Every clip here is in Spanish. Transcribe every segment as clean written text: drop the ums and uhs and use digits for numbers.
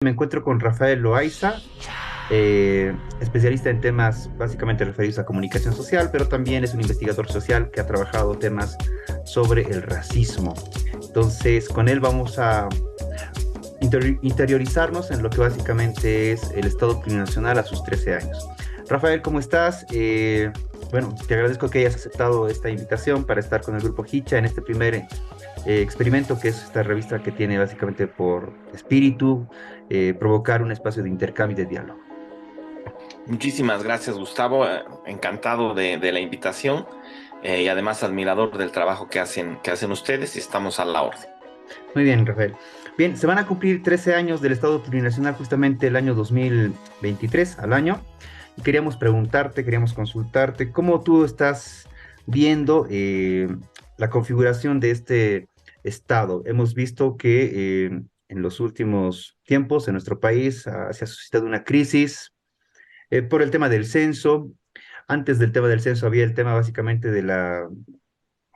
Me encuentro con Rafael Loaiza, especialista en temas básicamente referidos a comunicación social, pero también es un investigador social que ha trabajado temas sobre el racismo. Entonces, con él vamos a interiorizarnos en lo que básicamente es el Estado plurinacional a sus 13 años. Rafael, ¿cómo estás? Bueno, te agradezco que hayas aceptado esta invitación para estar con el grupo Hicha en este primer experimento, que es esta revista que tiene básicamente por espíritu provocar un espacio de intercambio y de diálogo. Muchísimas gracias, Gustavo. Encantado de la invitación y además admirador del trabajo que hacen ustedes y estamos a la orden. Muy bien, Rafael. Bien, se van a cumplir 13 años del Estado plurinacional justamente el año 2023 al año. Y queríamos preguntarte, queríamos consultarte, ¿cómo tú estás viendo la configuración de este Estado? Hemos visto que en los últimos tiempos en nuestro país se ha suscitado una crisis por el tema del censo. Antes del tema del censo había el tema básicamente de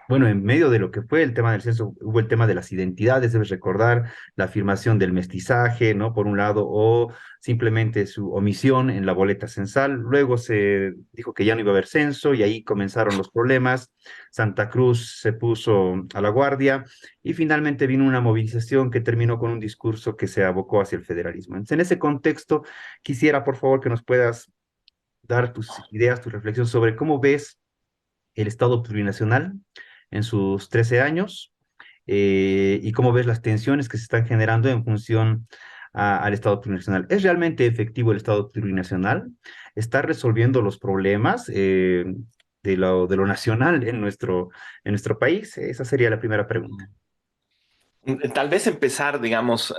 bueno, en medio de lo que fue el tema del censo, hubo el tema de las identidades, debes recordar la afirmación del mestizaje, ¿no? Por un lado, o simplemente su omisión en la boleta censal. Luego se dijo que ya no iba a haber censo y ahí comenzaron los problemas. Santa Cruz se puso a la guardia y finalmente vino una movilización que terminó con un discurso que se abocó hacia el federalismo. Entonces, en ese contexto, quisiera, por favor, que nos puedas dar tus ideas, tu reflexión sobre cómo ves el Estado plurinacional en sus 13 años y cómo ves las tensiones que se están generando en función al Estado plurinacional. ¿Es realmente efectivo el Estado plurinacional? ¿Está resolviendo los problemas de lo nacional en nuestro país? Esa sería la primera pregunta. Tal vez empezar, digamos,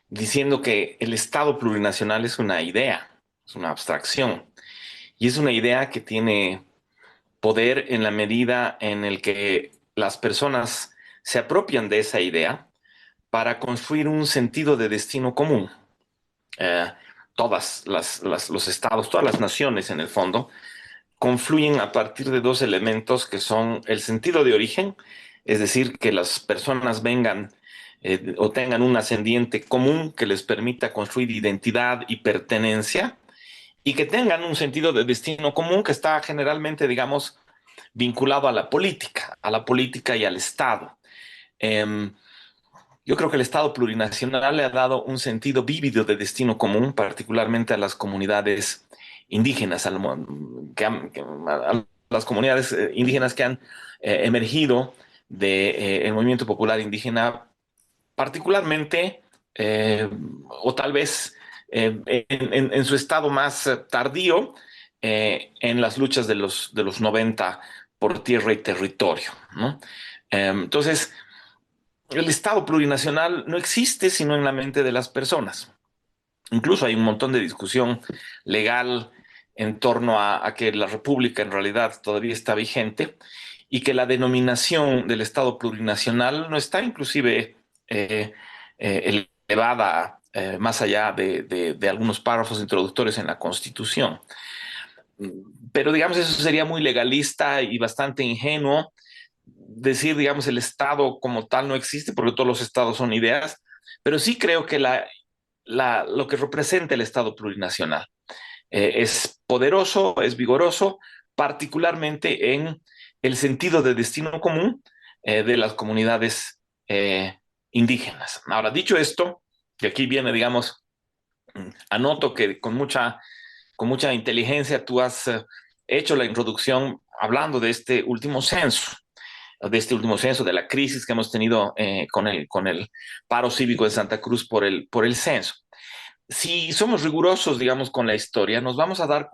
diciendo que el Estado plurinacional es una idea, es una abstracción, y es una idea que tiene poder en la medida en el que las personas se apropian de esa idea para construir un sentido de destino común. Eh, los estados, todas las naciones en el fondo, confluyen a partir de dos elementos que son el sentido de origen, es decir, que las personas vengan o tengan un ascendiente común que les permita construir identidad y pertenencia, y que tengan un sentido de destino común que está generalmente, digamos, vinculado a la política y al Estado. Eh, yo creo que el Estado plurinacional le ha dado un sentido vívido de destino común, particularmente a las comunidades indígenas, a las comunidades indígenas que han emergido del movimiento popular indígena, particularmente, eh, o tal vez en su estado más tardío, en las luchas de los 90 por tierra y territorio, ¿no? Entonces, el Estado plurinacional no existe sino en la mente de las personas. Incluso hay un montón de discusión legal en torno a que la República en realidad todavía está vigente y que la denominación del Estado plurinacional no está inclusive eh, elevada más allá de algunos párrafos introductorios en la Constitución. Pero digamos, eso sería muy legalista y bastante ingenuo decir, digamos, el Estado como tal no existe, porque todos los Estados son ideas, pero sí creo que lo que representa el Estado plurinacional es poderoso, es vigoroso, particularmente en el sentido de destino común de las comunidades indígenas. Ahora, dicho esto, que aquí viene, digamos, anoto que con mucha inteligencia tú has hecho la introducción hablando de este último censo, de la crisis que hemos tenido con el paro cívico de Santa Cruz por el censo. Si somos rigurosos, digamos, con la historia, nos vamos a dar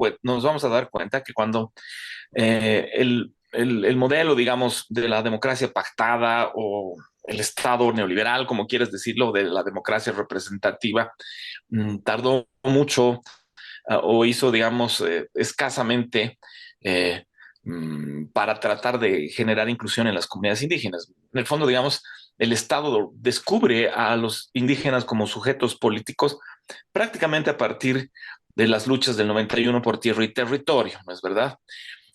cuenta que cuando el modelo, digamos, de la democracia pactada o el Estado neoliberal, como quieres decirlo, de la democracia representativa, tardó mucho o hizo, digamos, escasamente eh, para tratar de generar inclusión en las comunidades indígenas. En el fondo, digamos, el Estado descubre a los indígenas como sujetos políticos prácticamente a partir de las luchas del 91 por tierra y territorio, ¿no es verdad?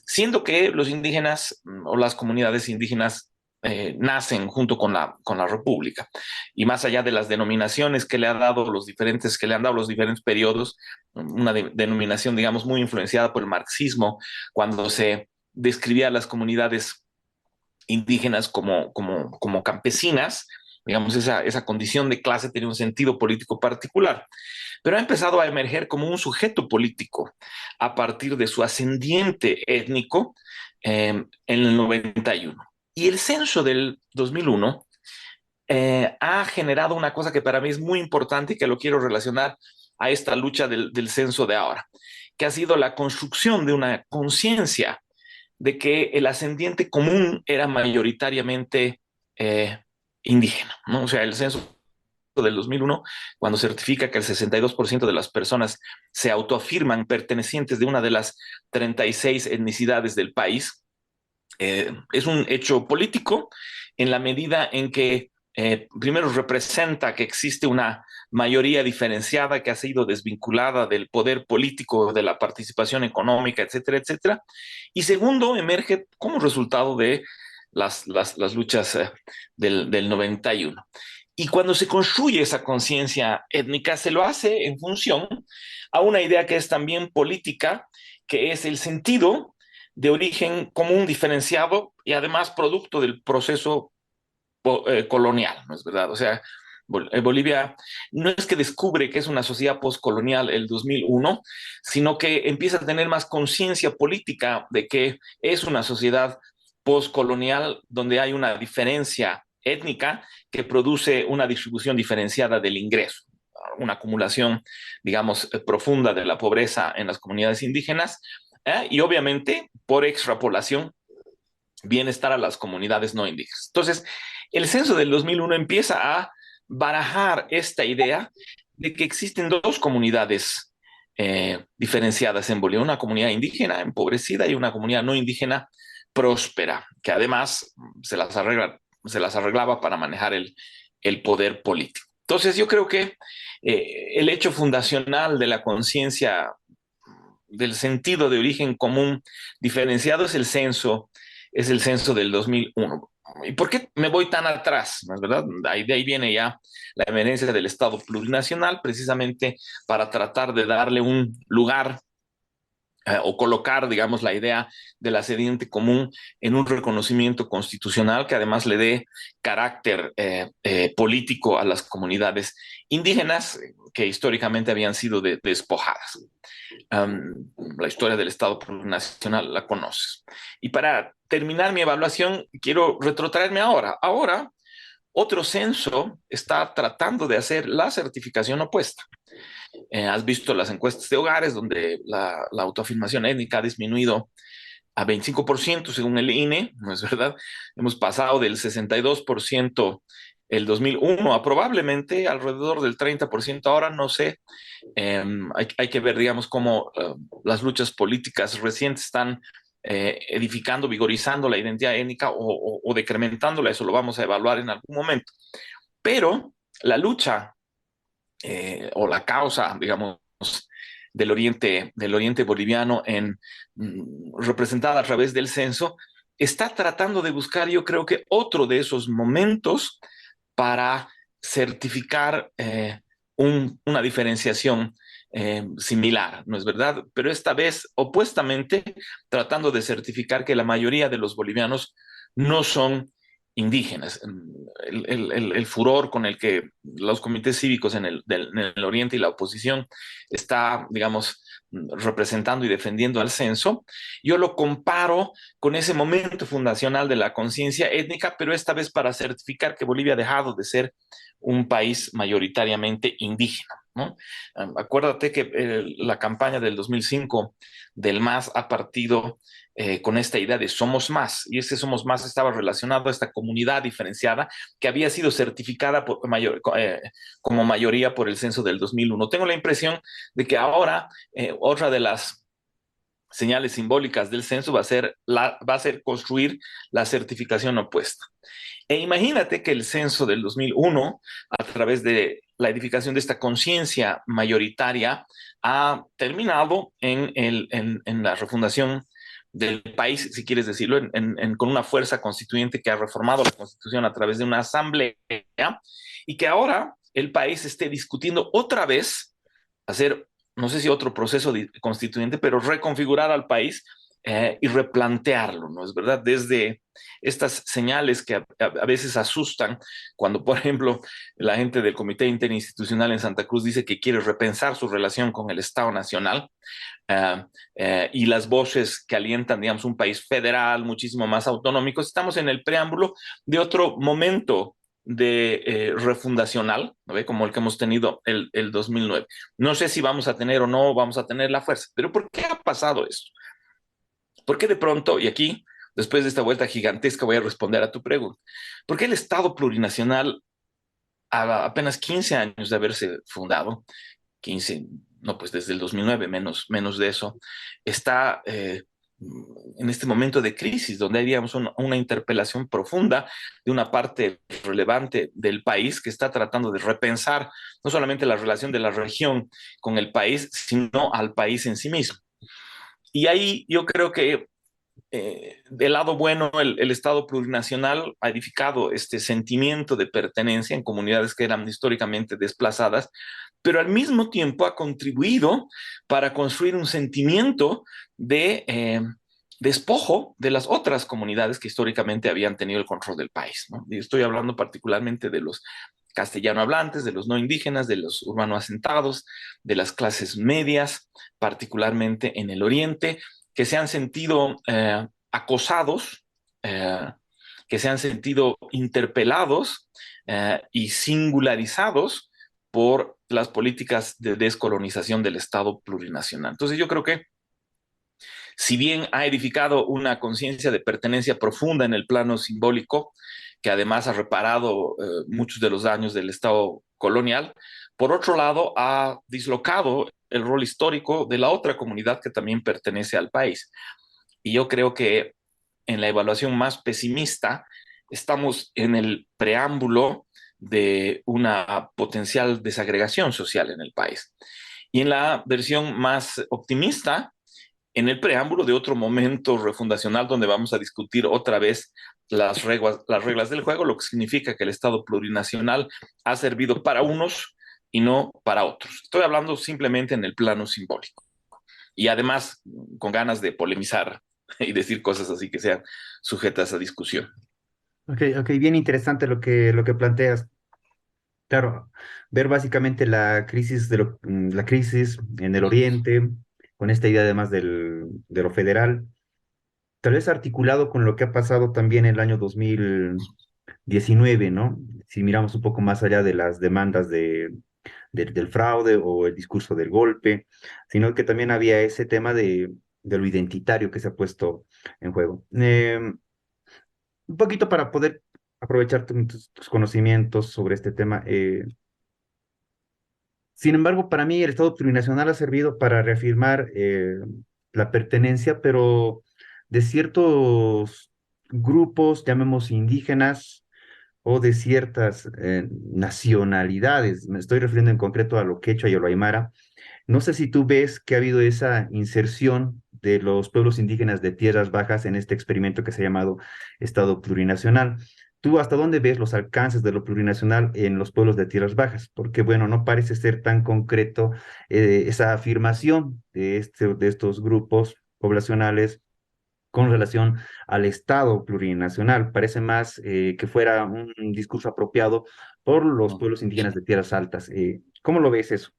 Siendo que los indígenas o las comunidades indígenas nacen junto con la República. Y más allá de las denominaciones que le ha dado que le han dado los diferentes periodos, una denominación, digamos, muy influenciada por el marxismo, cuando se describía a las comunidades indígenas como campesinas, digamos, esa condición de clase tenía un sentido político particular, pero ha empezado a emerger como un sujeto político a partir de su ascendiente étnico en el 91. Y el censo del 2001 ha generado una cosa que para mí es muy importante y que lo quiero relacionar a esta lucha del censo de ahora, que ha sido la construcción de una conciencia de que el ascendiente común era mayoritariamente eh, indígena, ¿no? O sea, el censo del 2001, cuando certifica que el 62% de las personas se autoafirman pertenecientes de una de las 36 etnicidades del país, es un hecho político en la medida en que primero representa que existe una mayoría diferenciada que ha sido desvinculada del poder político, de la participación económica, etcétera, etcétera. Y segundo, emerge como resultado de las luchas del 91. Y cuando se construye esa conciencia étnica, se lo hace en función a una idea que es también política, que es el sentido de origen común diferenciado y además producto del proceso colonial, ¿no es verdad? O sea, Bolivia no es que descubre que es una sociedad postcolonial el 2001, sino que empieza a tener más conciencia política de que es una sociedad postcolonial donde hay una diferencia étnica que produce una distribución diferenciada del ingreso, una acumulación, digamos, profunda de la pobreza en las comunidades indígenas, y obviamente, por extrapolación, bienestar a las comunidades no indígenas. Entonces, el censo del 2001 empieza a barajar esta idea de que existen dos comunidades diferenciadas en Bolivia, una comunidad indígena empobrecida y una comunidad no indígena próspera, que además se las arreglaba para manejar el poder político. Entonces, yo creo que el hecho fundacional de la conciencia del sentido de origen común diferenciado es el censo del 2001. ¿Y por qué me voy tan atrás? ¿No es verdad? De ahí viene ya la emergencia del Estado plurinacional, precisamente para tratar de darle un lugar o colocar, digamos, la idea del ascendiente común en un reconocimiento constitucional que además le dé carácter político a las comunidades indígenas que históricamente habían sido despojadas. La historia del Estado plurinacional la conoces. Y para terminar mi evaluación, quiero retrotraerme ahora. Ahora, otro censo está tratando de hacer la certificación opuesta. Has visto las encuestas de hogares donde la autoafirmación étnica ha disminuido a 25% según el INE, ¿no es verdad? Hemos pasado del 62% el 2001 a probablemente alrededor del 30% ahora, no sé. Hay que ver, digamos, cómo las luchas políticas recientes están edificando, vigorizando la identidad étnica o decrementándola, eso lo vamos a evaluar en algún momento. Pero la lucha o la causa, digamos, del oriente boliviano representada a través del censo, está tratando de buscar, yo creo que otro de esos momentos para certificar una diferenciación similar, ¿no es verdad? Pero esta vez opuestamente tratando de certificar que la mayoría de los bolivianos no son indígenas. El furor con el que los comités cívicos en el Oriente y la oposición está, digamos, representando y defendiendo al censo, yo lo comparo con ese momento fundacional de la conciencia étnica, pero esta vez para certificar que Bolivia ha dejado de ser un país mayoritariamente indígena, ¿no? Acuérdate que la campaña del 2005 del MAS ha partido con esta idea de somos más, y ese somos más estaba relacionado a esta comunidad diferenciada que había sido certificada como mayoría por el censo del 2001. Tengo la impresión de que ahora otra de las señales simbólicas del censo va a ser construir la certificación opuesta. E imagínate que el censo del 2001, a través de la edificación de esta conciencia mayoritaria, ha terminado en la refundación del país, si quieres decirlo, con una fuerza constituyente que ha reformado la Constitución a través de una asamblea y que ahora el país esté discutiendo otra vez hacer, no sé si otro proceso constituyente, pero reconfigurar al país y replantearlo, ¿no es verdad? Desde estas señales que a veces asustan, cuando, por ejemplo, la gente del Comité Interinstitucional en Santa Cruz dice que quiere repensar su relación con el Estado Nacional, y las voces que alientan, digamos, un país federal muchísimo más autonómico. Estamos en el preámbulo de otro momento de refundacional, ¿no ve? Como el que hemos tenido el 2009. No sé si vamos a tener o no vamos a tener la fuerza, pero ¿por qué ha pasado esto? ¿Por qué de pronto, y aquí, después de esta vuelta gigantesca, voy a responder a tu pregunta, ¿por qué el Estado plurinacional, a apenas 15 años de haberse fundado, 15, no, pues desde el 2009, menos de eso, está en este momento de crisis, donde hay, digamos, una interpelación profunda de una parte relevante del país que está tratando de repensar no solamente la relación de la región con el país, sino al país en sí mismo. Y ahí yo creo que del lado bueno, el Estado plurinacional ha edificado este sentimiento de pertenencia en comunidades que eran históricamente desplazadas, pero al mismo tiempo ha contribuido para construir un sentimiento de despojo de las otras comunidades que históricamente habían tenido el control del país, ¿no? Y estoy hablando particularmente de los castellano hablantes, de los no indígenas, de los urbano asentados, de las clases medias, particularmente en el oriente, que se han sentido acosados, que se han sentido interpelados y singularizados por las políticas de descolonización del Estado plurinacional. Entonces yo creo que si bien ha edificado una conciencia de pertenencia profunda en el plano simbólico, que además ha reparado muchos de los daños del Estado colonial, por otro lado ha dislocado el rol histórico de la otra comunidad que también pertenece al país. Y yo creo que en la evaluación más pesimista estamos en el preámbulo de una potencial desagregación social en el país. Y en la versión más optimista, en el preámbulo de otro momento refundacional donde vamos a discutir otra vez las reglas del juego, lo que significa que el Estado plurinacional ha servido para unos y no para otros. Estoy hablando simplemente en el plano simbólico. Y además con ganas de polemizar y decir cosas así que sean sujetas a discusión. Ok, ok, bien interesante lo que planteas. Claro, ver básicamente la crisis la crisis en el Oriente, con esta idea además de lo federal, tal vez articulado con lo que ha pasado también en el año 2019, ¿no? Si miramos un poco más allá de las demandas del fraude o el discurso del golpe, sino que también había ese tema de lo identitario que se ha puesto en juego. Un poquito para poder aprovechar tus conocimientos sobre este tema. Sin embargo, para mí el Estado plurinacional ha servido para reafirmar la pertenencia, pero de ciertos grupos, llamemos indígenas, o de ciertas nacionalidades. Me estoy refiriendo en concreto a lo quechua y a lo aymara. No sé si tú ves que ha habido esa inserción de los pueblos indígenas de tierras bajas en este experimento que se ha llamado Estado plurinacional. ¿Tú hasta dónde ves los alcances de lo plurinacional en los pueblos de tierras bajas? Porque, bueno, no parece ser tan concreto esa afirmación de estos grupos poblacionales con relación al Estado plurinacional. Parece más que fuera un discurso apropiado por los pueblos indígenas de tierras altas. ¿Cómo lo ves eso?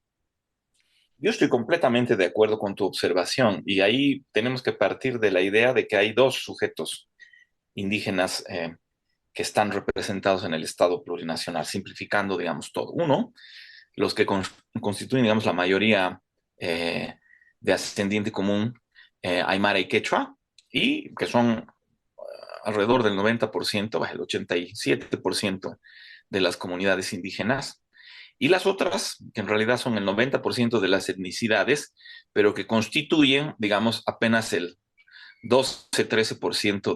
Yo estoy completamente de acuerdo con tu observación y ahí tenemos que partir de la idea de que hay dos sujetos indígenas que están representados en el Estado plurinacional, simplificando, digamos, todo. Uno, los que constituyen, digamos, la mayoría de ascendiente común aymara y quechua, y que son alrededor del 90%, el 87% de las comunidades indígenas, y las otras, que en realidad son el 90% de las etnicidades, pero que constituyen, digamos, apenas el 12-13%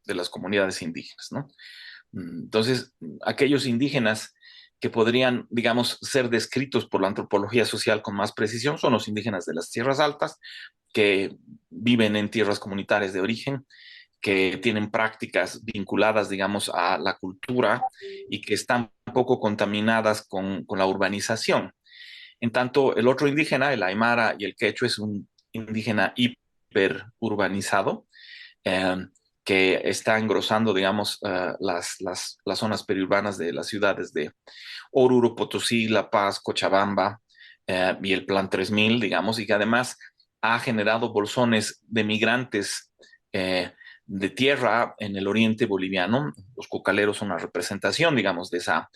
de las comunidades indígenas, ¿no? Entonces, aquellos indígenas que podrían, digamos, ser descritos por la antropología social con más precisión son los indígenas de las tierras altas, que viven en tierras comunitarias de origen, que tienen prácticas vinculadas, digamos, a la cultura y que están poco contaminadas con la urbanización. En tanto, el otro indígena, el aymara y el quechua, es un indígena hiperurbanizado, eh, que está engrosando, digamos, las zonas periurbanas de las ciudades de Oruro, Potosí, La Paz, Cochabamba, y el Plan 3000, digamos, y que además ha generado bolsones de migrantes, de tierra en el oriente boliviano. Los cocaleros son una representación, digamos, de esa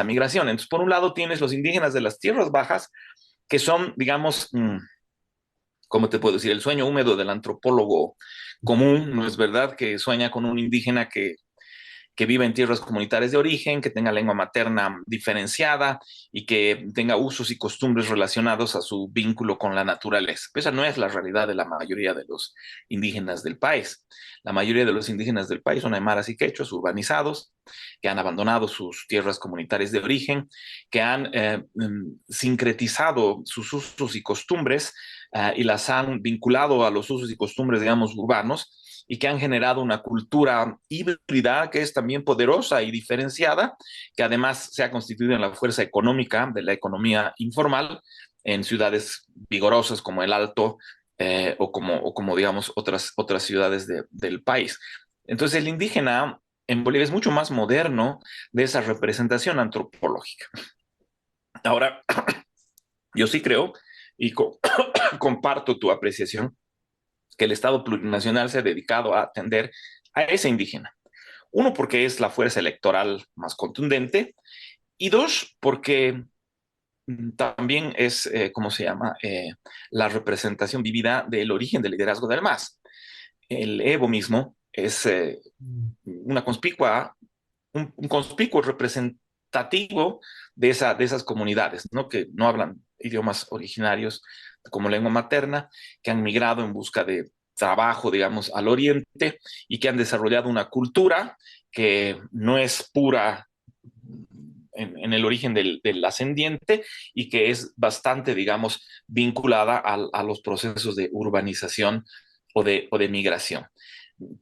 migración. Entonces, por un lado tienes los indígenas de las tierras bajas, que son, digamos, ¿cómo te puedo decir? El sueño húmedo del antropólogo común, ¿no es verdad? Que sueña con un indígena que viva en tierras comunitarias de origen, que tenga lengua materna diferenciada y que tenga usos y costumbres relacionados a su vínculo con la naturaleza. Esa no es la realidad de la mayoría de los indígenas del país. La mayoría de los indígenas del país son aymaras y quechuas urbanizados, que han abandonado sus tierras comunitarias de origen, que han sincretizado sus usos y costumbres, y las han vinculado a los usos y costumbres, digamos, urbanos, y que han generado una cultura híbrida que es también poderosa y diferenciada, que además se ha constituido en la fuerza económica de la economía informal en ciudades vigorosas como el Alto, o como digamos, otras ciudades del país. Entonces, el indígena en Bolivia es mucho más moderno de esa representación antropológica. Ahora, yo sí creo y comparto tu apreciación que el Estado plurinacional se ha dedicado a atender a ese indígena. Uno, porque es la fuerza electoral más contundente, y dos, porque también es, ¿cómo se llama? La representación vivida del origen del liderazgo del MAS. El Evo mismo es una conspicua, un conspicuo representativo de esas comunidades, ¿no? Que no hablan idiomas originarios como lengua materna, que han migrado en busca de trabajo, digamos, al oriente y que han desarrollado una cultura que no es pura en el origen del ascendiente y que es bastante, digamos, vinculada a los procesos de urbanización o de migración.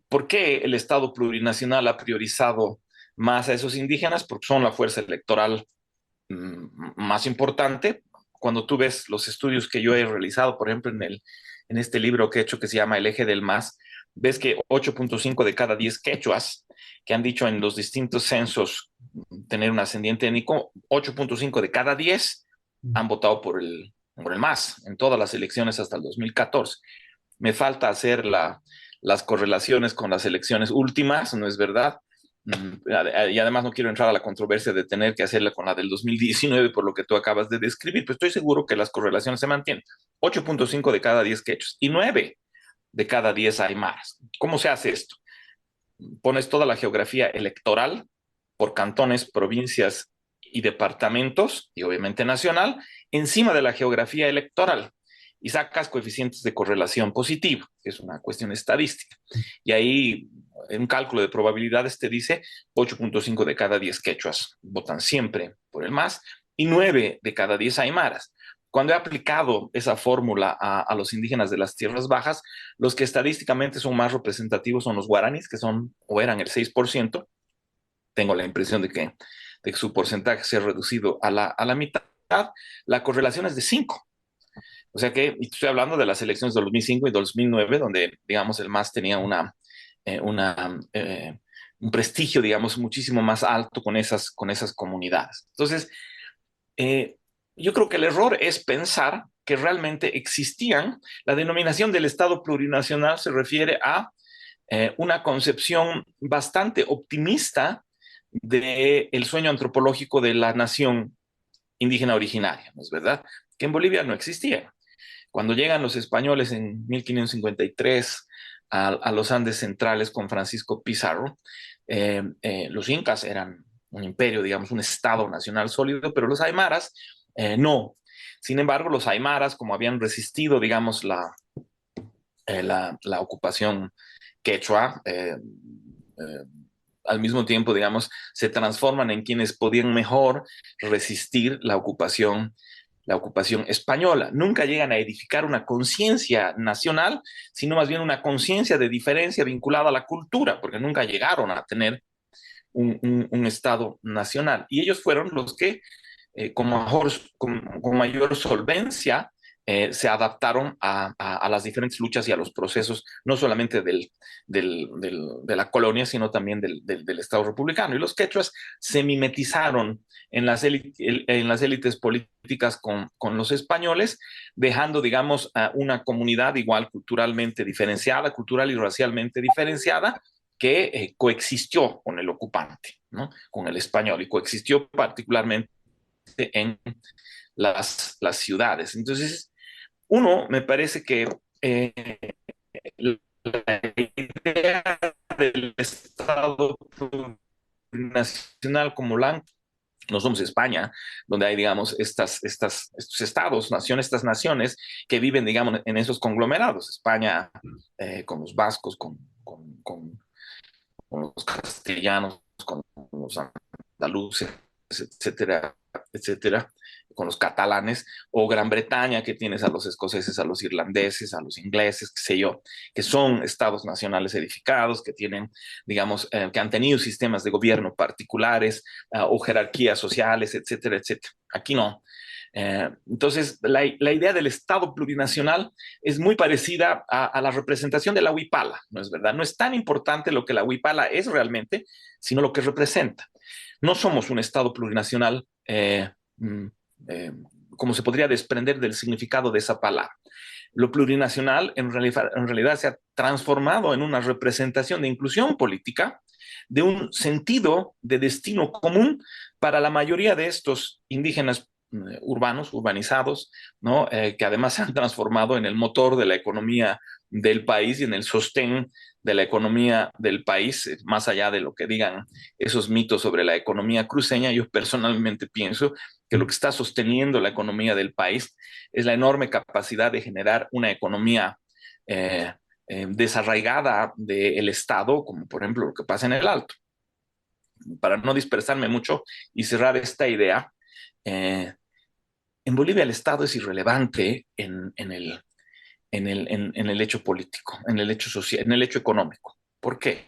¿Por qué el Estado plurinacional ha priorizado más a esos indígenas? Porque son la fuerza electoral más importante. Cuando tú ves los estudios que yo he realizado, por ejemplo, en este libro que he hecho que se llama El eje del MAS, ves que 8.5 de cada 10 quechuas que han dicho en los distintos censos tener un ascendiente étnico, 8.5 de cada 10 han votado por el MAS en todas las elecciones hasta el 2014. Me falta hacer las correlaciones con las elecciones últimas, ¿no es verdad? Y además no quiero entrar a la controversia de tener que hacerla con la del 2019 por lo que tú acabas de describir, pero estoy seguro que las correlaciones se mantienen. 8.5 de cada 10 quechos y 9 de cada 10 aymaras. ¿Cómo se hace esto? Pones toda la geografía electoral por cantones, provincias y departamentos, y obviamente nacional, encima de la geografía electoral y sacas coeficientes de correlación positiva, que es una cuestión estadística. Y ahí un cálculo de probabilidades te dice 8.5 de cada 10 quechuas votan siempre por el MAS y 9 de cada 10 aymaras. Cuando he aplicado esa fórmula a los indígenas de las tierras bajas, los que estadísticamente son más representativos son los guaraníes, que son o eran el 6%. Tengo la impresión de que su porcentaje se ha reducido a la mitad. La correlación es de 5. O sea que, y estoy hablando de las elecciones de 2005 y 2009, donde, digamos, el MAS tenía un prestigio, digamos, muchísimo más alto con esas comunidades. Entonces, eh, yo creo que el error es pensar que realmente existían. La denominación del Estado plurinacional se refiere a una concepción bastante optimista del sueño antropológico de la nación indígena originaria, ¿no es verdad? Que en Bolivia no existía. Cuando llegan los españoles en 1553 a los Andes centrales con Francisco Pizarro, los incas eran un imperio, digamos, un estado nacional sólido, pero los aymaras no. Sin embargo, los aymaras, como habían resistido, digamos, la ocupación quechua, al mismo tiempo, digamos, se transforman en quienes podían mejor resistir la ocupación española. Nunca llegan a edificar una conciencia nacional, sino más bien una conciencia de diferencia vinculada a la cultura, porque nunca llegaron a tener un Estado nacional. Y ellos fueron los que con mayor solvencia se adaptaron a las diferentes luchas y a los procesos, no solamente de la colonia, sino también del Estado republicano. Y los quechuas se mimetizaron en las élites políticas con los españoles, dejando, digamos, a una comunidad igual culturalmente diferenciada, cultural y racialmente diferenciada, que coexistió con el ocupante, ¿no? Con el español, y coexistió particularmente en las ciudades. Entonces, uno, me parece que la idea del Estado nacional como la no somos España, donde hay, digamos, estos estados, naciones, estas naciones que viven, digamos, en esos conglomerados. España con los vascos, con los castellanos, con los andaluces, etcétera, etcétera, con los catalanes, o Gran Bretaña, que tienes a los escoceses, a los irlandeses, a los ingleses, qué sé yo, que son estados nacionales edificados, que tienen, digamos, que han tenido sistemas de gobierno particulares o jerarquías sociales, etcétera, etcétera. Aquí no. Entonces, la idea del Estado plurinacional es muy parecida a la representación de la huipala, ¿no es verdad? No es tan importante lo que la huipala es realmente, sino lo que representa. No somos un Estado plurinacional mm, eh, como se podría desprender del significado de esa palabra. Lo plurinacional en realidad se ha transformado en una representación de inclusión política, de un sentido de destino común para la mayoría de estos indígenas urbanos, urbanizados, ¿no? Que además se han transformado en el motor de la economía del país y en el sostén de la economía del país, más allá de lo que digan esos mitos sobre la economía cruceña. Yo personalmente pienso que lo que está sosteniendo la economía del país es la enorme capacidad de generar una economía desarraigada del Estado, como por ejemplo lo que pasa en el Alto. Para no dispersarme mucho y cerrar esta idea, eh, en Bolivia el Estado es irrelevante en el hecho político, en el hecho social, en el hecho económico. ¿Por qué?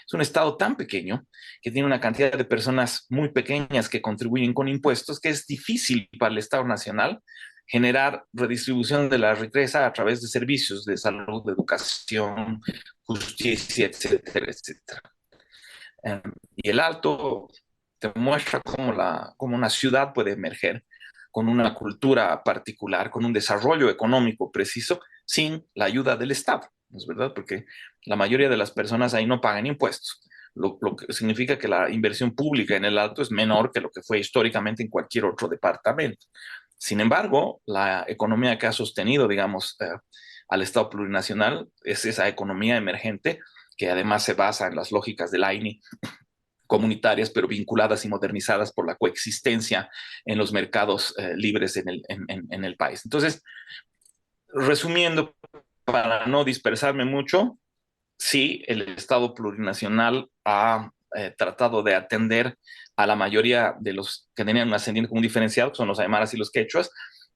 Es un Estado tan pequeño que tiene una cantidad de personas muy pequeñas que contribuyen con impuestos que es difícil para el Estado Nacional generar redistribución de la riqueza a través de servicios de salud, de educación, justicia, etcétera, etcétera. Y el Alto te muestra cómo una ciudad puede emerger con una cultura particular, con un desarrollo económico preciso, sin la ayuda del Estado, ¿no es verdad? Porque la mayoría de las personas ahí no pagan impuestos, lo que significa que la inversión pública en el Alto es menor que lo que fue históricamente en cualquier otro departamento. Sin embargo, la economía que ha sostenido, digamos, al Estado plurinacional es esa economía emergente que además se basa en las lógicas del AINI comunitarias, pero vinculadas y modernizadas por la coexistencia en los mercados libres en el país. Entonces, resumiendo, para no dispersarme mucho, sí, el Estado plurinacional ha tratado de atender a la mayoría de los que tenían un ascendiente común diferenciado, que son los aymaras y los quechuas,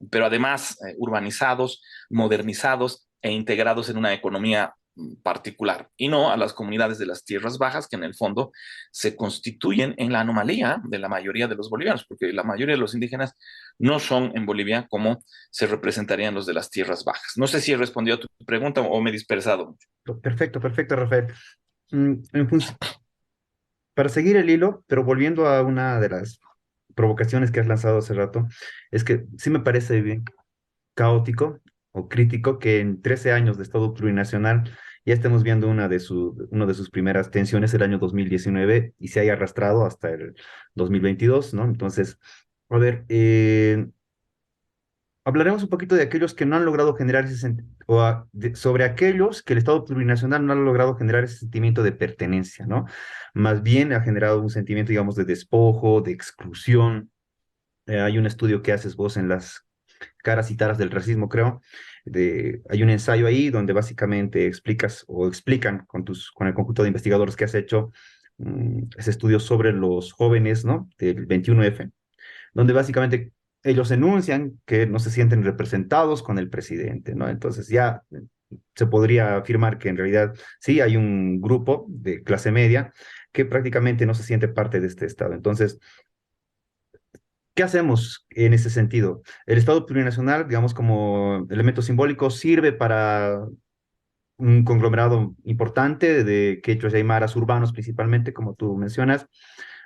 pero además urbanizados, modernizados e integrados en una economía particular, y no a las comunidades de las tierras bajas, que en el fondo se constituyen en la anomalía de la mayoría de los bolivianos, porque la mayoría de los indígenas no son en Bolivia como se representarían los de las tierras bajas. No sé si he respondido a tu pregunta o me he dispersado. Perfecto, perfecto, Rafael. En para seguir el hilo, pero volviendo a una de las provocaciones que has lanzado hace rato, es que sí me parece bien caótico o crítico que en 13 años de Estado plurinacional ya estemos viendo una de sus primeras tensiones el año 2019 y se haya arrastrado hasta el 2022, ¿no? Entonces, a ver, hablaremos un poquito de aquellos que no han logrado generar ese sobre aquellos que el Estado plurinacional no ha logrado generar ese sentimiento de pertenencia, ¿no? Más bien ha generado un sentimiento, digamos, de despojo, de exclusión. Hay un estudio que haces vos en las caras y taras del racismo, creo. Hay un ensayo ahí donde básicamente explicas o explican con el conjunto de investigadores que has hecho ese estudio sobre los jóvenes, ¿no? Del 21F, donde básicamente ellos enuncian que no se sienten representados con el presidente, ¿no? Entonces ya se podría afirmar que en realidad sí hay un grupo de clase media que prácticamente no se siente parte de este Estado. Entonces, ¿qué hacemos en ese sentido? El Estado plurinacional, digamos, como elemento simbólico, sirve para un conglomerado importante de quechuas y aymaras urbanos principalmente, como tú mencionas,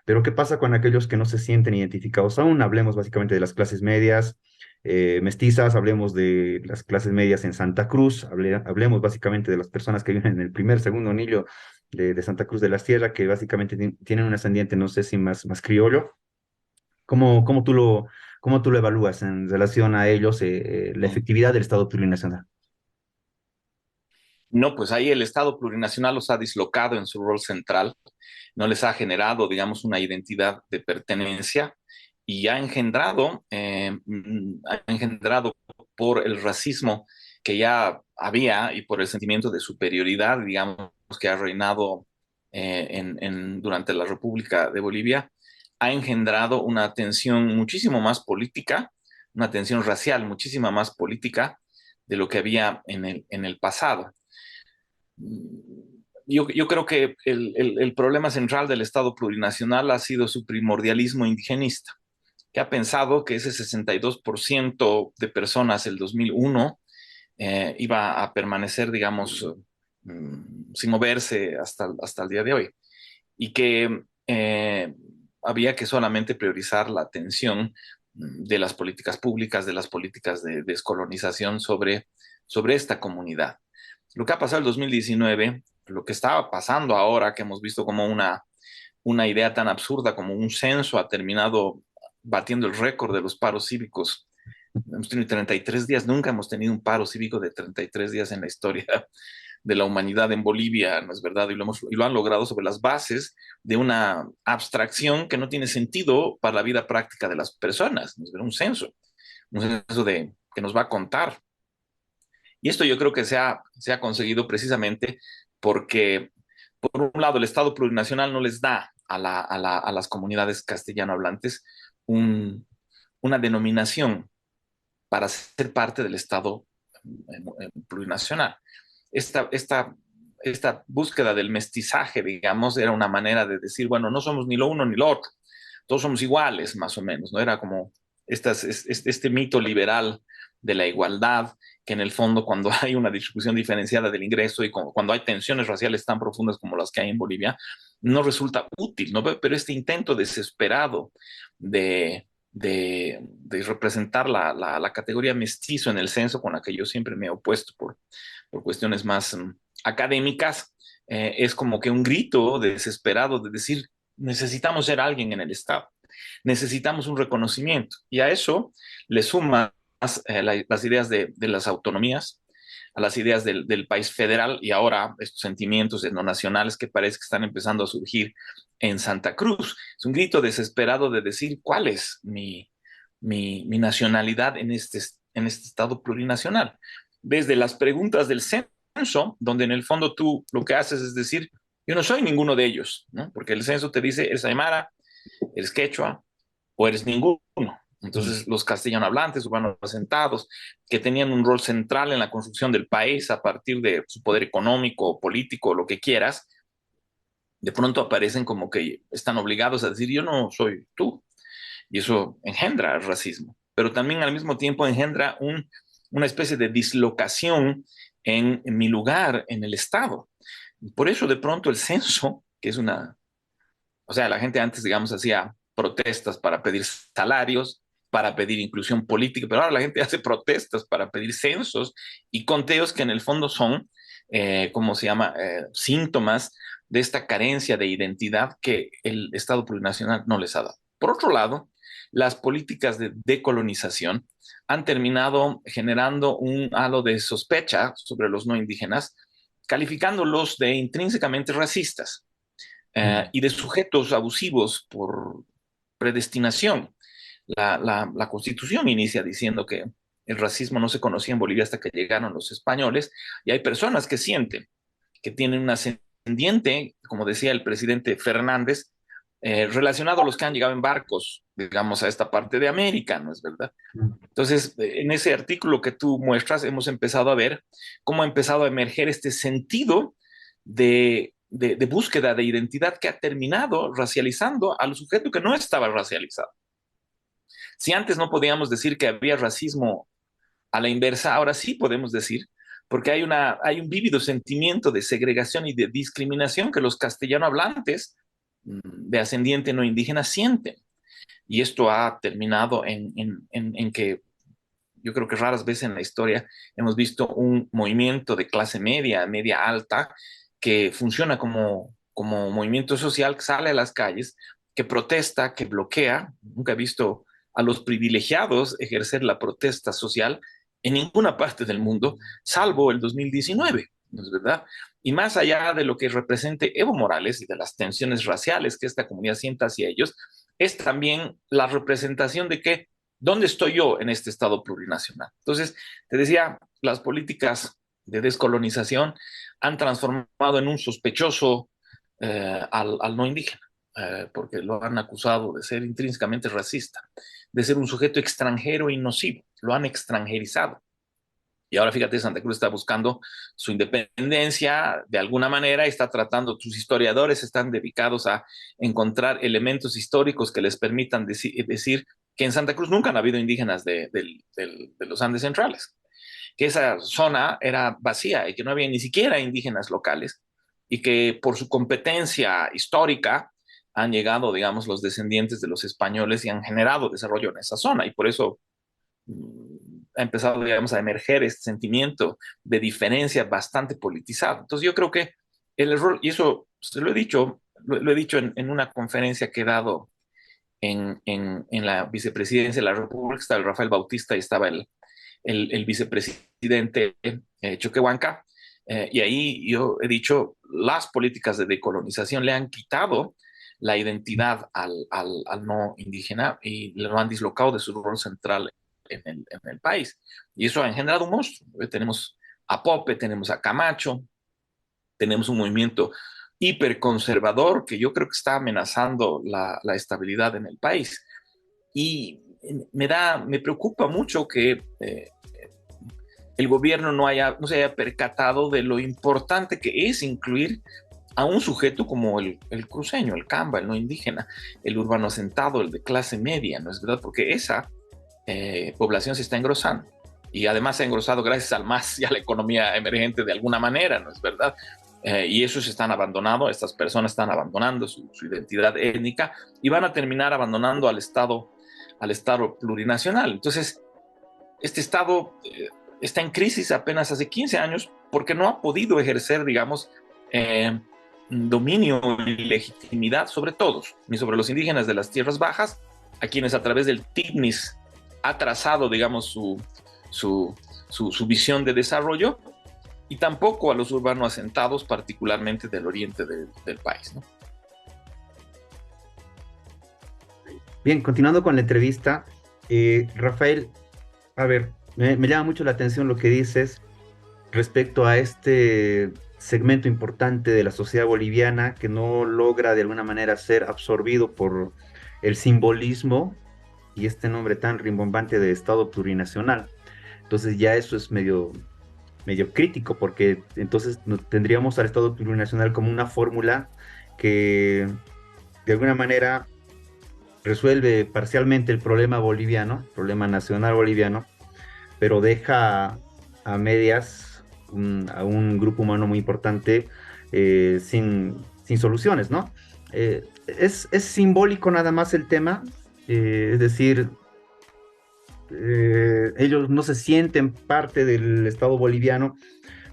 pero ¿qué pasa con aquellos que no se sienten identificados aún? Hablemos básicamente de las clases medias mestizas, hablemos de las clases medias en Santa Cruz, hablemos básicamente de las personas que viven en el primer, segundo anillo de Santa Cruz de la Sierra, que básicamente tienen un ascendiente, no sé si más criollo. ¿Cómo cómo tú lo evalúas en relación a ellos, la efectividad del Estado plurinacional? No, pues ahí el Estado plurinacional los ha dislocado en su rol central, no les ha generado, digamos, una identidad de pertenencia y ha engendrado por el racismo que ya había y por el sentimiento de superioridad, digamos, que ha reinado durante la República de Bolivia, ha engendrado una tensión muchísimo más política, una tensión racial muchísima más política de lo que había en el pasado. Yo creo que el problema central del Estado plurinacional ha sido su primordialismo indigenista, que ha pensado que ese 62% de personas el 2001 iba a permanecer, digamos, sin moverse hasta el día de hoy, y que había que solamente priorizar la atención de las políticas públicas, de las políticas de descolonización sobre esta comunidad. Lo que ha pasado en el 2019, lo que estaba pasando ahora, que hemos visto como una idea tan absurda como un censo ha terminado batiendo el récord de los paros cívicos. Hemos tenido 33 días, nunca hemos tenido un paro cívico de 33 días en la historia de la humanidad en Bolivia, ¿no es verdad? Y lo han logrado sobre las bases de una abstracción que no tiene sentido para la vida práctica de las personas, ¿no es verdad? Un censo que nos va a contar. Y esto yo creo que se ha conseguido precisamente porque, por un lado, el Estado plurinacional no les da a las comunidades castellano hablantes una denominación para ser parte del Estado plurinacional. Esta, esta, esta búsqueda del mestizaje, digamos, era una manera de decir, bueno, no somos ni lo uno ni lo otro, todos somos iguales, más o menos, ¿no? Era como este mito liberal de la igualdad, que en el fondo cuando hay una distribución diferenciada del ingreso y cuando hay tensiones raciales tan profundas como las que hay en Bolivia, no resulta útil, ¿no? Pero este intento desesperado de representar la categoría mestizo en el censo, con la que yo siempre me he opuesto por cuestiones más académicas, es como que un grito desesperado de decir, necesitamos ser alguien en el Estado, necesitamos un reconocimiento. Y a eso le sumas las ideas de las autonomías, a las ideas del país federal y ahora estos sentimientos etnonacionales que parece que están empezando a surgir en Santa Cruz. Es un grito desesperado de decir cuál es mi nacionalidad en este estado plurinacional. Desde las preguntas del censo, donde en el fondo tú lo que haces es decir, yo no soy ninguno de ellos, ¿no? Porque el censo te dice, eres aymara, eres quechua o eres ninguno. Mm. Entonces, los castellano hablantes, urbanos asentados, que tenían un rol central en la construcción del país a partir de su poder económico, político, lo que quieras, de pronto aparecen como que están obligados a decir, yo no soy tú. Y eso engendra el racismo, pero también al mismo tiempo engendra una especie de dislocación en mi lugar en el Estado. Por eso de pronto el censo, que es o sea, la gente antes, digamos, hacía protestas para pedir salarios, para pedir inclusión política, pero ahora la gente hace protestas para pedir censos y conteos que en el fondo son, ¿cómo se llama?, síntomas de esta carencia de identidad que el Estado plurinacional no les ha dado. Por otro lado, las políticas de decolonización han terminado generando un halo de sospecha sobre los no indígenas, calificándolos de intrínsecamente racistas Mm. y de sujetos abusivos por predestinación. La Constitución inicia diciendo que el racismo no se conocía en Bolivia hasta que llegaron los españoles y hay personas que sienten que tienen una descendiente, como decía el presidente Fernández, relacionado a los que han llegado en barcos, digamos, a esta parte de América, ¿no es verdad? Entonces, en ese artículo que tú muestras, hemos empezado a ver cómo ha empezado a emerger este sentido de búsqueda de identidad que ha terminado racializando al sujeto que no estaba racializado. Si antes no podíamos decir que había racismo a la inversa, ahora sí podemos decir, porque hay un vívido sentimiento de segregación y de discriminación que los castellano hablantes de ascendiente no indígena sienten. Y esto ha terminado en que yo creo que raras veces en la historia hemos visto un movimiento de clase media, media alta, que funciona como movimiento social que sale a las calles, que protesta, que bloquea. Nunca he visto a los privilegiados ejercer la protesta social en ninguna parte del mundo, salvo el 2019, ¿no es verdad? Y más allá de lo que represente Evo Morales y de las tensiones raciales que esta comunidad sienta hacia ellos, es también la representación de que ¿dónde estoy yo en este Estado plurinacional? Entonces, te decía, las políticas de descolonización han transformado en un sospechoso al no indígena, porque lo han acusado de ser intrínsecamente racista, de ser un sujeto extranjero y nocivo, lo han extranjerizado. Y ahora fíjate, Santa Cruz está buscando su independencia de alguna manera, está tratando, sus historiadores están dedicados a encontrar elementos históricos que les permitan decir que en Santa Cruz nunca han habido indígenas de los Andes centrales, que esa zona era vacía y que no había ni siquiera indígenas locales y que por su competencia histórica han llegado, digamos, los descendientes de los españoles y han generado desarrollo en esa zona y por eso ha empezado, digamos, a emerger este sentimiento de diferencia bastante politizado. Entonces yo creo que el error, y eso se lo he dicho, lo he dicho en una conferencia que he dado en la vicepresidencia de la República, estaba el Rafael Bautista y estaba el vicepresidente Choquehuanca, y ahí yo he dicho, las políticas de decolonización le han quitado la identidad al no indígena y lo han dislocado de su rol central en el país. Y eso ha engendrado un monstruo. Tenemos a Pope, tenemos a Camacho, tenemos un movimiento hiperconservador que yo creo que está amenazando la estabilidad en el país. Y me preocupa mucho que el gobierno no se haya percatado de lo importante que es incluir a un sujeto como el cruceño, el camba, el no indígena, el urbano asentado, el de clase media, ¿no es verdad? Porque esa población se está engrosando y además se ha engrosado gracias al MAS y a la economía emergente de alguna manera, ¿no es verdad? Y eso se están abandonando, estas personas están abandonando su identidad étnica y van a terminar abandonando al Estado plurinacional. Entonces, este Estado está en crisis apenas hace 15 años porque no ha podido ejercer, digamos, dominio y legitimidad sobre todos, ni sobre los indígenas de las tierras bajas, a quienes a través del TICNIS ha trazado, digamos, su visión de desarrollo, y tampoco a los urbanos asentados, particularmente del oriente del país, ¿no? Bien, continuando con la entrevista, Rafael, a ver, me llama mucho la atención lo que dices respecto a este segmento importante de la sociedad boliviana que no logra de alguna manera ser absorbido por el simbolismo y este nombre tan rimbombante de Estado plurinacional. Entonces ya eso es medio crítico porque entonces tendríamos al Estado plurinacional como una fórmula que de alguna manera resuelve parcialmente el problema boliviano, problema nacional boliviano, pero deja a medias a un grupo humano muy importante sin soluciones, ¿no? Es simbólico nada más el tema, es decir, ellos no se sienten parte del Estado boliviano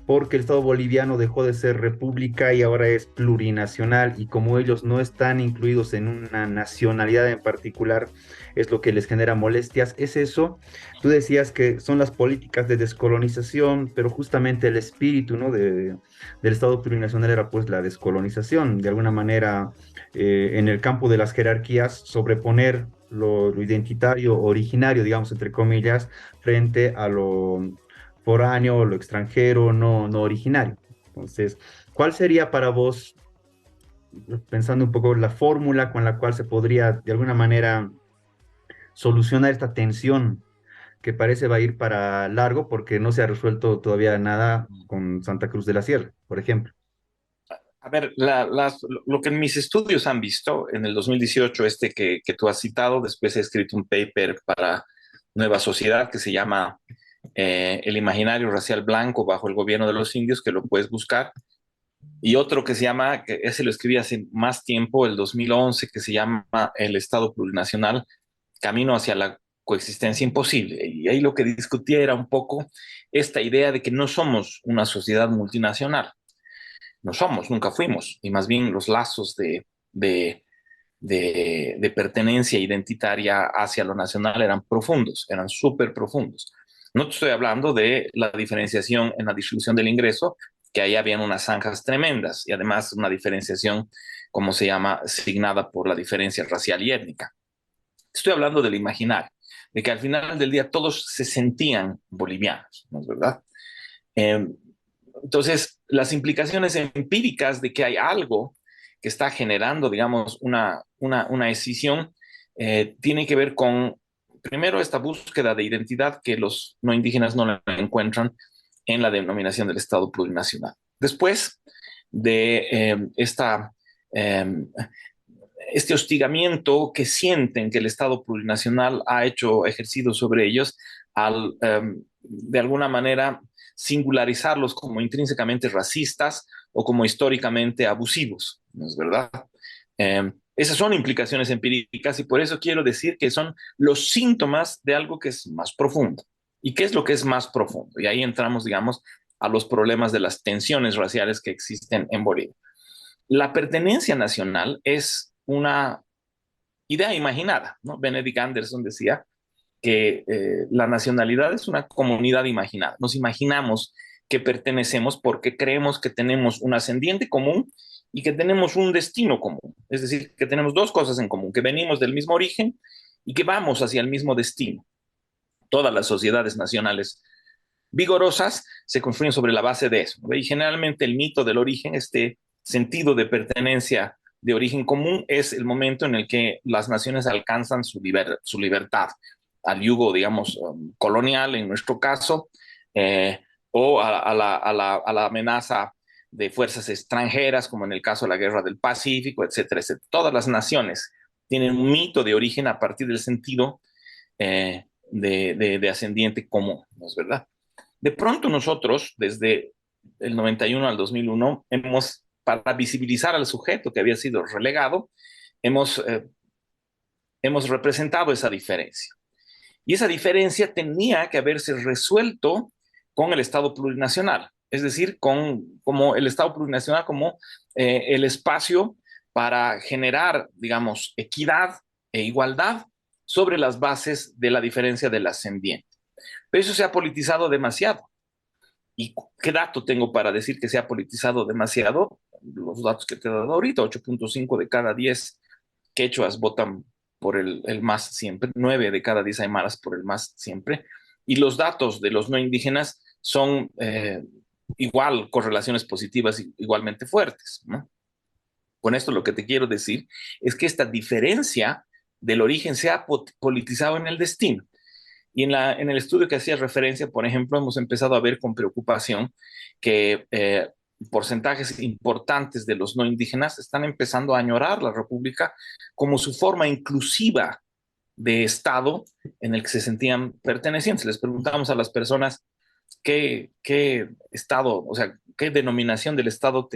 porque el Estado boliviano dejó de ser república y ahora es plurinacional, y como ellos no están incluidos en una nacionalidad en particular, es lo que les genera molestias. Es eso. Tú decías que son las políticas de descolonización, pero justamente el espíritu, ¿no?, del Estado plurinacional era pues la descolonización, de alguna manera en el campo de las jerarquías, sobreponer lo identitario, originario, digamos, entre comillas, frente a lo foráneo, lo extranjero, no originario. Entonces, ¿Cuál sería para vos, pensando un poco, la fórmula con la cual se podría de alguna manera solucionar esta tensión que parece va a ir para largo porque no se ha resuelto todavía nada con Santa Cruz de la Sierra, por ejemplo? A ver, lo que en mis estudios han visto en el 2018, que tú has citado, después he escrito un paper para Nueva Sociedad que se llama El imaginario racial blanco bajo el gobierno de los indios, que lo puedes buscar, y otro que se llama, que ese lo escribí hace más tiempo, el 2011, que se llama El Estado Plurinacional, Camino hacia la Coexistencia Imposible. Y ahí lo que discutía era un poco esta idea de que no somos una sociedad multinacional, no somos, nunca fuimos, y más bien los lazos de pertenencia identitaria hacia lo nacional eran profundos, eran súper profundos. No te estoy hablando de la diferenciación en la distribución del ingreso, que ahí habían unas zanjas tremendas, y además una diferenciación, como se llama, signada por la diferencia racial y étnica. Estoy hablando del imaginario, de que al final del día todos se sentían bolivianos, ¿no es verdad? Eh, entonces, las implicaciones empíricas de que hay algo que está generando, digamos, una escisión, tiene que ver con, primero, esta búsqueda de identidad que los no indígenas no la encuentran en la denominación del Estado plurinacional. Después de eh, este hostigamiento que sienten que el Estado plurinacional ha ejercido sobre ellos al, de alguna manera, singularizarlos como intrínsecamente racistas o como históricamente abusivos, ¿no es verdad? Esas son implicaciones empíricas y por eso quiero decir que son los síntomas de algo que es más profundo. ¿Y qué es lo que es más profundo? Y ahí entramos, digamos, a los problemas de las tensiones raciales que existen en Bolivia. La pertenencia nacional es una idea imaginada, ¿no? Benedict Anderson decía que la nacionalidad es una comunidad imaginada. Nos imaginamos que pertenecemos porque creemos que tenemos un ascendiente común y que tenemos un destino común. Es decir, que tenemos dos cosas en común, que venimos del mismo origen y que vamos hacia el mismo destino. Todas las sociedades nacionales vigorosas se construyen sobre la base de eso, ¿no? Y generalmente el mito del origen, este sentido de pertenencia de origen común, es el momento en el que las naciones alcanzan su libertad al yugo, digamos, colonial en nuestro caso, eh, o a la amenaza de fuerzas extranjeras, como en el caso de la Guerra del Pacífico, etcétera, etcétera. Todas las naciones tienen un mito de origen a partir del sentido de ascendiente común, ¿no es verdad? De pronto nosotros, desde el 91 al 2001, para visibilizar al sujeto que había sido relegado, hemos, eh, hemos representado esa diferencia. Y esa diferencia tenía que haberse resuelto con el Estado plurinacional, es decir, como el Estado plurinacional como el espacio para generar, digamos, equidad e igualdad sobre las bases de la diferencia del ascendiente. Pero eso se ha politizado demasiado. ¿Y qué dato tengo para decir que se ha politizado demasiado? Los datos que te he dado ahorita: 8.5 de cada 10 quechuas votan por el MAS siempre, 9 de cada 10 aymaras por el MAS siempre, y los datos de los no indígenas son igual, correlaciones positivas igualmente fuertes, ¿no? Con esto lo que te quiero decir es que esta diferencia del origen se ha politizado en el destino. Y en el estudio que hacía referencia, por ejemplo, hemos empezado a ver con preocupación que porcentajes importantes de los no indígenas están empezando a añorar la República como su forma inclusiva de Estado en el que se sentían pertenecientes. Les preguntamos a las personas qué Estado, o sea, qué denominación del Estado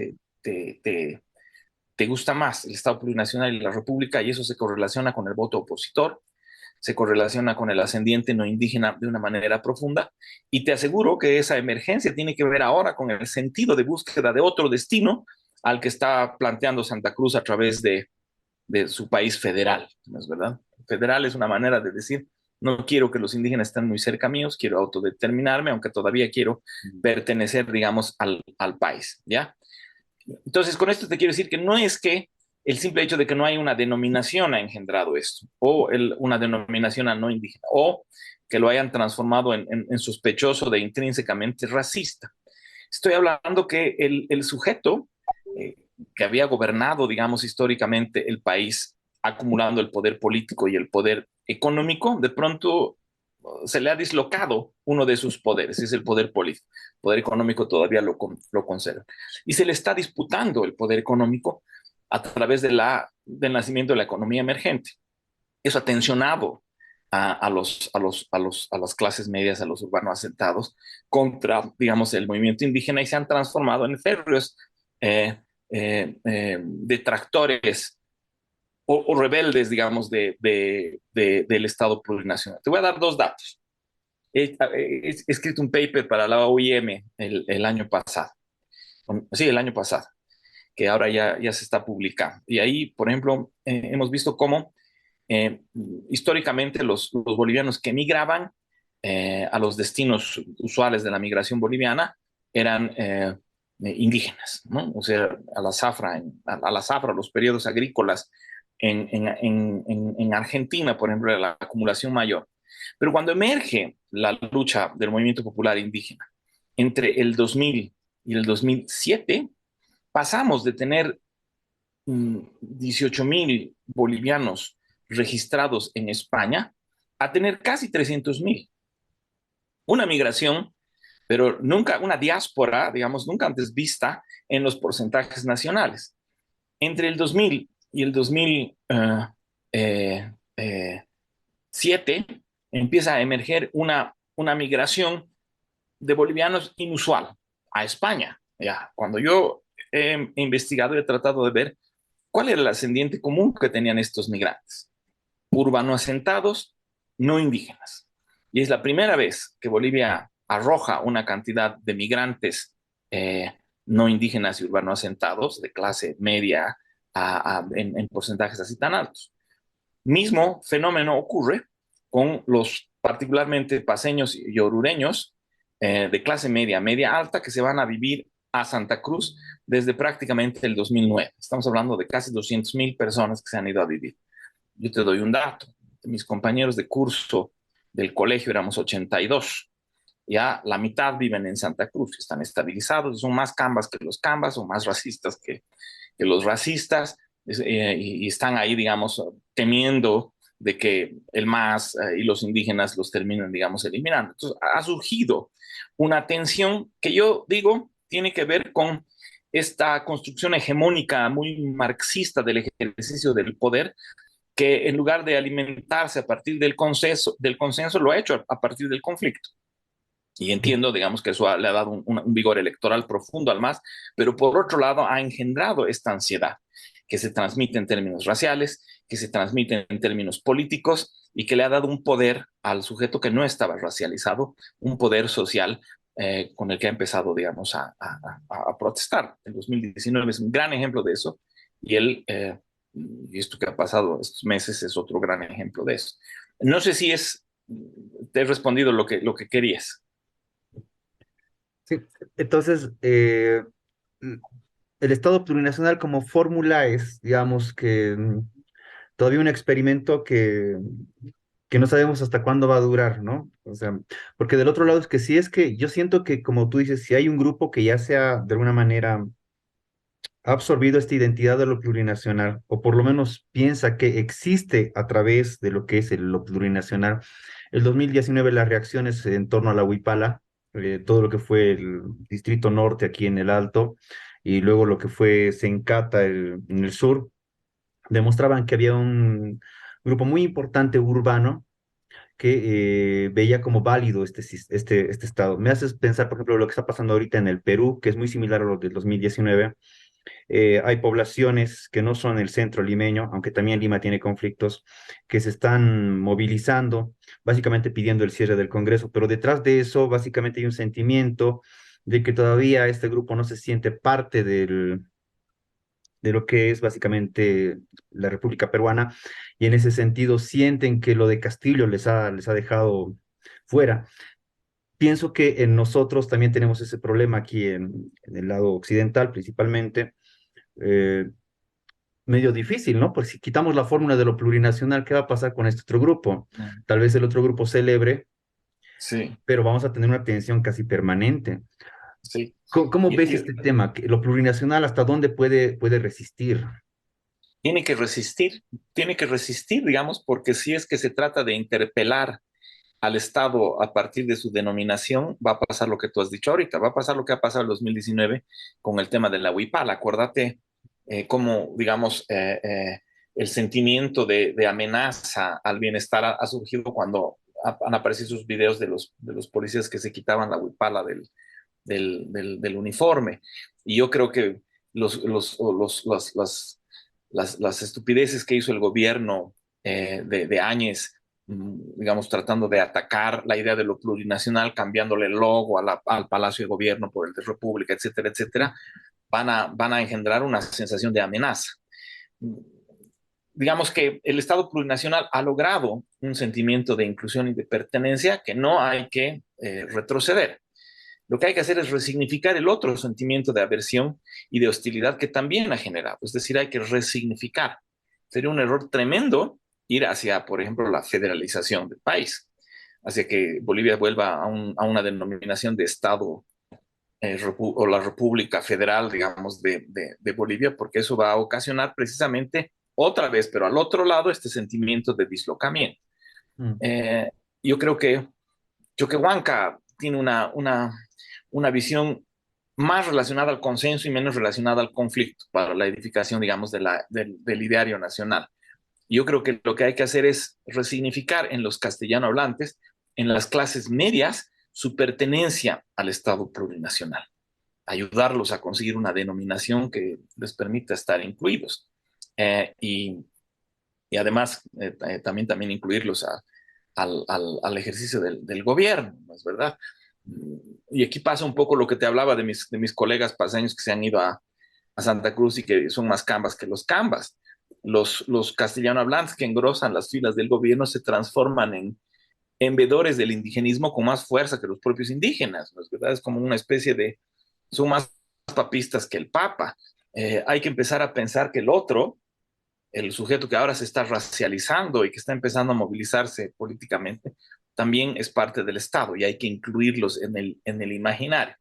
te gusta más, el Estado plurinacional y la República, y eso se correlaciona con el voto opositor, se correlaciona con el ascendiente no indígena de una manera profunda, y te aseguro que esa emergencia tiene que ver ahora con el sentido de búsqueda de otro destino al que está planteando Santa Cruz a través de su país federal, ¿no es verdad? Federal es una manera de decir, no quiero que los indígenas estén muy cerca míos, quiero autodeterminarme, aunque todavía quiero pertenecer, digamos, al país, ¿ya? Entonces, con esto te quiero decir que no es que el simple hecho de que no hay una denominación ha engendrado esto, o una denominación a no indígena, o que lo hayan transformado en sospechoso de intrínsecamente racista. Estoy hablando que el sujeto eh, que había gobernado, digamos, históricamente el país, acumulando el poder político y el poder económico, de pronto se le ha dislocado uno de sus poderes, es el poder político. El poder económico todavía lo conserva. Y se le está disputando el poder económico a través del nacimiento de la economía emergente. Eso ha tensionado a las clases medias, a los urbanos asentados, contra, digamos, el movimiento indígena y se han transformado en férreos detractores o rebeldes, digamos, del Estado plurinacional. Te voy a dar dos datos. He escrito un paper para la OIM el año pasado. Sí, el año pasado, que ahora ya se está publicando. Y ahí, por ejemplo, hemos visto cómo eh, históricamente los bolivianos que migraban a los destinos usuales de la migración boliviana eran indígenas, ¿no? O sea, a la zafra, los periodos agrícolas en Argentina, por ejemplo, la acumulación mayor. Pero cuando emerge la lucha del movimiento popular indígena entre el 2000 y el 2007, pasamos de tener 18.000 bolivianos registrados en España a tener casi 300.000. Una migración, pero nunca una diáspora, digamos, nunca antes vista en los porcentajes nacionales. Entre el 2000 y el 2007 empieza a emerger una migración de bolivianos inusual a España. Ya, cuando yo he investigado y he tratado de ver cuál era el ascendiente común que tenían estos migrantes, urbano asentados, no indígenas. Y es la primera vez que Bolivia arroja una cantidad de migrantes no indígenas y urbano asentados de clase media en porcentajes así tan altos. Mismo fenómeno ocurre con los particularmente paseños y orureños de clase media, media alta, que se van a vivir a Santa Cruz desde prácticamente el 2009. Estamos hablando de casi 200.000 personas que se han ido a vivir. Yo te doy un dato. Mis compañeros de curso del colegio éramos 82. Ya la mitad viven en Santa Cruz, están estabilizados, son más cambas que los cambas o más racistas que los racistas y están ahí, digamos, temiendo de que el MAS y los indígenas los terminen, digamos, eliminando. Entonces, ha surgido una tensión que yo digo tiene que ver con esta construcción hegemónica muy marxista del ejercicio del poder, que en lugar de alimentarse a partir del consenso lo ha hecho a partir del conflicto. Y entiendo, digamos, que eso le ha dado un vigor electoral profundo al MAS, pero por otro lado ha engendrado esta ansiedad que se transmite en términos raciales, que se transmite en términos políticos y que le ha dado un poder al sujeto que no estaba racializado, un poder social con el que ha empezado, digamos, a protestar. El 2019 es un gran ejemplo de eso y y esto que ha pasado estos meses es otro gran ejemplo de eso. No sé si te he respondido lo que querías. Sí, entonces, el Estado plurinacional como fórmula es, digamos, que todavía un experimento que no sabemos hasta cuándo va a durar, ¿no? O sea, porque del otro lado es que sí es que yo siento que, como tú dices, si hay un grupo que ya sea de alguna manera ha absorbido esta identidad de lo plurinacional, o por lo menos piensa que existe a través de lo que es lo plurinacional. El 2019 las reacciones en torno a la Huipala, todo lo que fue el Distrito Norte aquí en el Alto, y luego lo que fue Sencata en el sur, demostraban que había un grupo muy importante urbano que veía como válido este estado. Me haces pensar, por ejemplo, lo que está pasando ahorita en el Perú, que es muy similar a lo del 2019. Hay poblaciones que no son el centro limeño, aunque también Lima tiene conflictos, que se están movilizando, básicamente pidiendo el cierre del Congreso, pero detrás de eso básicamente hay un sentimiento de que todavía este grupo no se siente parte de lo que es básicamente la República Peruana, y en ese sentido sienten que lo de Castillo les ha dejado fuera. Pienso que en nosotros también tenemos ese problema aquí en el lado occidental principalmente, eh, medio difícil, ¿no? Porque si quitamos la fórmula de lo plurinacional, ¿qué va a pasar con este otro grupo? Tal vez el otro grupo celebre, Sí. pero vamos a tener una tensión casi permanente. Sí. ¿Cómo Y- ves y este tema? ¿Lo plurinacional hasta dónde puede resistir? tiene tiene que resistir, digamos, porque si es que se trata de interpelar al Estado a partir de su denominación, va a pasar lo que tú has dicho ahorita, va a pasar lo que ha pasado en 2019 con el tema de la huipala. Acuérdate cómo, digamos, el sentimiento de amenaza al bienestar ha surgido cuando han aparecido sus videos de los policías que se quitaban la huipala del uniforme. Y yo creo que los, los, las estupideces que hizo el gobierno de Áñez, digamos, tratando de atacar la idea de lo plurinacional, cambiándole el logo al Palacio de Gobierno por el de República, etcétera, etcétera, van a engendrar una sensación de amenaza. Digamos que el Estado plurinacional ha logrado un sentimiento de inclusión y de pertenencia que no hay que retroceder. Lo que hay que hacer es resignificar el otro sentimiento de aversión y de hostilidad que también ha generado. Es decir, hay que resignificar. Sería un error tremendo ir hacia, por ejemplo, la federalización del país, hacia que Bolivia vuelva a una denominación de Estado o la República Federal, digamos, de Bolivia, porque eso va a ocasionar precisamente otra vez, pero al otro lado, este sentimiento de dislocamiento. Mm. Eh, yo creo que Choquehuanca tiene una visión más relacionada al consenso y menos relacionada al conflicto para la edificación, digamos, del ideario nacional. Yo creo que lo que hay que hacer es resignificar en los castellano hablantes, en las clases medias, su pertenencia al Estado plurinacional, ayudarlos a conseguir una denominación que les permita estar incluidos. Eh, y, y, además también incluirlos al ejercicio del gobierno, ¿no es verdad? Y aquí pasa un poco lo que te hablaba de mis colegas paseños que se han ido a Santa Cruz y que son más cambas que los cambas. Los castellano hablantes que engrosan las filas del gobierno se transforman en vedores del indigenismo con más fuerza que los propios indígenas, ¿no es verdad? Es como una especie de, son más papistas que el Papa. Hay que empezar a pensar que el otro, el sujeto que ahora se está racializando y que está empezando a movilizarse políticamente, también es parte del Estado y hay que incluirlos en el imaginario.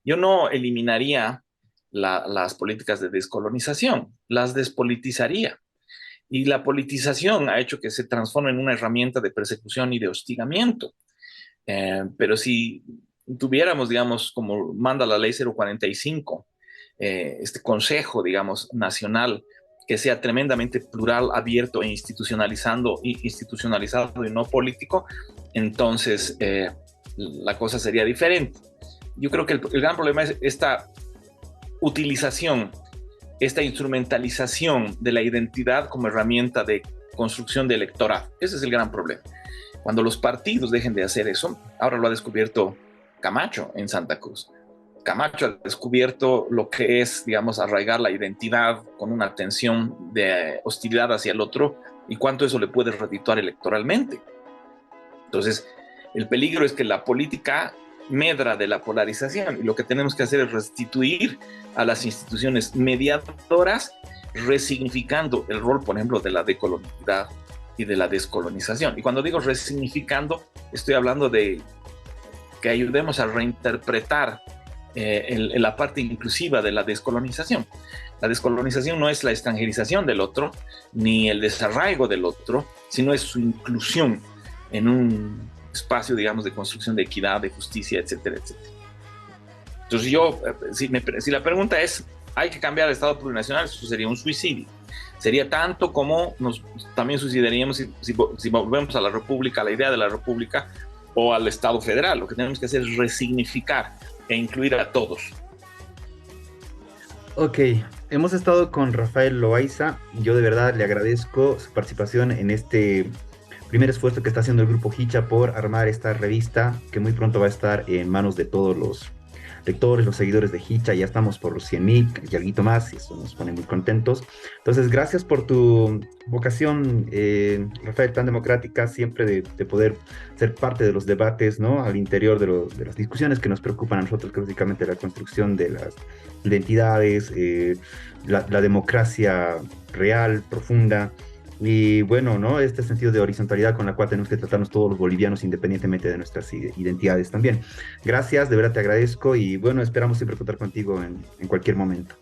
Yo no eliminaría las políticas de descolonización, las despolitizaría. Y la politización ha hecho que se transforme en una herramienta de persecución y de hostigamiento. Pero si tuviéramos, digamos, como manda la ley 045, este consejo, digamos, nacional, que sea tremendamente plural, abierto e institucionalizado y no político, entonces la cosa sería diferente. Yo creo que el gran problema es esta utilización, esta instrumentalización de la identidad como herramienta de construcción de electorado. Ese es el gran problema. Cuando los partidos dejen de hacer eso, ahora lo ha descubierto Camacho en Santa Cruz. Camacho ha descubierto lo que es, digamos, arraigar la identidad con una tensión de hostilidad hacia el otro y cuánto eso le puede redituar electoralmente. Entonces, el peligro es que la política medra de la polarización y lo que tenemos que hacer es restituir a las instituciones mediadoras, resignificando el rol, por ejemplo, de la decolonialidad y de la descolonización. Y cuando digo resignificando, estoy hablando de que ayudemos a reinterpretar la parte inclusiva de la descolonización. La descolonización no es la extranjerización del otro, ni el desarraigo del otro, sino es su inclusión en un espacio, digamos, de construcción de equidad, de justicia, etcétera, etcétera. Entonces yo, si la pregunta es, ¿hay que cambiar el Estado plurinacional? Eso sería un suicidio. Sería tanto como nos también suicidaríamos si volvemos a la República, a la idea de la República o al Estado federal. Lo que tenemos que hacer es resignificar e incluir a todos. Ok, hemos estado con Rafael Loaiza. Yo de verdad le agradezco su participación en este primer esfuerzo que está haciendo el Grupo Hicha por armar esta revista que muy pronto va a estar en manos de todos los lectores, los seguidores de Hicha. Ya estamos por los 100,000 y algo más, y eso nos pone muy contentos. Entonces, gracias por tu vocación, Rafael, tan democrática, siempre de poder ser parte de los debates, ¿no? Al interior de las discusiones que nos preocupan a nosotros, que básicamente la construcción de las identidades, la democracia real, profunda, Y bueno, ¿no? Este sentido de horizontalidad con la cual tenemos que tratarnos todos los bolivianos independientemente de nuestras identidades también. Gracias, de verdad te agradezco y bueno, esperamos siempre contar contigo en cualquier momento.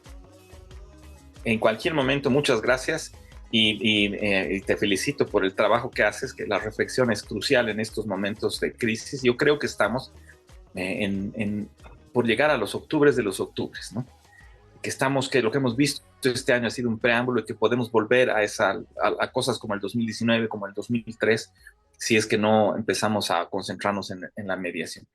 En cualquier momento, muchas gracias y te felicito por el trabajo que haces, que la reflexión es crucial en estos momentos de crisis. Yo creo que estamos por llegar a los octubres de los octubres, ¿no? Que lo que hemos visto este año ha sido un preámbulo y que podemos volver a cosas como el 2019, como el 2003, si es que no empezamos a concentrarnos en la mediación.